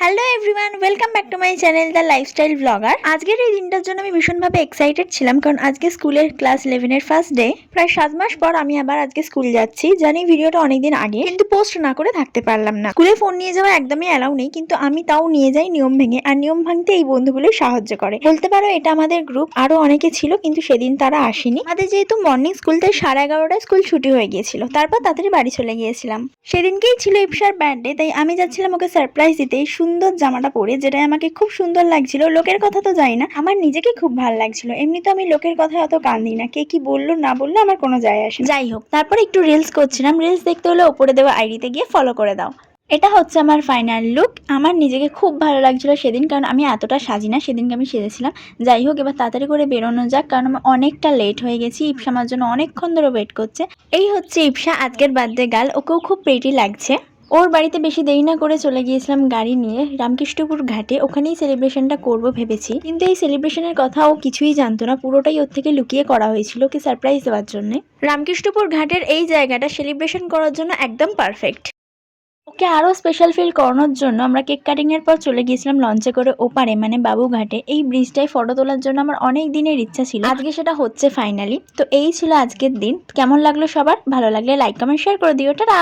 Hello everyone, welcome back to my channel the lifestyle blogger. আজকের এই দিনটার জন্য আমি ভীষণভাবে এক্সাইটেড ছিলাম, কারণ আজকে স্কুলের ক্লাস 11 এর ফার্স্ট ডে। প্রায় 7 মাস পর আমি আবার আজকে স্কুল যাচ্ছি। জানি ভিডিওটা অনেকদিন আগে, কিন্তু পোস্ট না করে থাকতে পারলাম না। স্কুলে ফোন নিয়ে যাওয়া একদমই অ্যালাউ নেই, কিন্তু আমি তাও নিয়ে যাই নিয়ম ভেঙে। আর নিয়ম ভাঙতে এই বন্ধুগুলোই সাহায্য করে বলতে পারো। এটা আমাদের গ্রুপ, আরো অনেকে ছিল কিন্তু সেদিন তারা আসেনি। আমাদের যেহেতু মর্নিং স্কুল, তাই 11:30টায় স্কুল ছুটি হয়ে গিয়েছিল। তারপর তাড়াতাড়ি বাড়ি চলে গিয়েছিলাম। সেদিনকেই ছিল ইপসার বার্থডে, তাই আমি যাচ্ছিলাম ওকে সারপ্রাইজ দিতে এই সুন্দর জামাটা পরে, যেটা আমাকে খুব সুন্দর লাগছিল। লোকের কথা তো জানি না, আমার নিজেকে খুব ভালো লাগছিল। এমনি তো আমি লোকের কথায় অত কান দিই না, কে কি বললো না বললো আমার কোনো যায় আসে না। যাই হোক, তারপর একটু রিলস করছিলাম। রিলস দেখতে হলে ওপরে দেওয়া আইডিতে গিয়ে ফলো করে দাও। এটা হচ্ছে আমার ফাইনাল লুক। আমার নিজেকে খুব ভালো লাগছিল সেদিন, কারণ আমি এতটা সাজি না, সেদিনকে আমি সেজেছিলাম। যাই হোক, এবার তাড়াতাড়ি করে বেরোনো যাক, কারণ আমি অনেকটা লেট হয়ে গেছি। ইপসা আমার জন্য অনেকক্ষণ ধরে ওয়েট করছে। এই হচ্ছে ইপসা, আজকের বার্থডে গার্ল। ওকেও খুব প্রিটি লাগছে। ওর বাড়িতে বেশি দেরি না করে চলে গিয়েছিলাম গাড়ি নিয়ে রামকৃষ্ণপুর ঘাটে। ওখানেই সেলিব্রেশনটা করব ভেবেছি, কিন্তু এই সেলিব্রেশনের কথা ও কিছুই জানতো না। পুরোটাই ওর থেকে লুকিয়ে করা হয়েছিল, ওকে সারপ্রাইজ দেওয়ার জন্য। রামকৃষ্ণপুর ঘাটের এই জায়গাটা সেলিব্রেশন করার জন্য একদম পারফেক্ট। ওকে আরো স্পেশাল ফিল করানোর জন্য আমরা কেক কাটিং এর পর চলে গিয়েছিলাম লঞ্চে করে ওপারে, মানে বাবুঘাটে। এই ব্রিজটায় ফটো তোলার জন্য আমার অনেক দিনের ইচ্ছা ছিল, আজকে সেটা হচ্ছে ফাইনালি। তো এই ছিল আজকের দিন। কেমন লাগলো সবার? ভালো লাগলে লাইক কমেন্ট শেয়ার করে দিও। টাটা।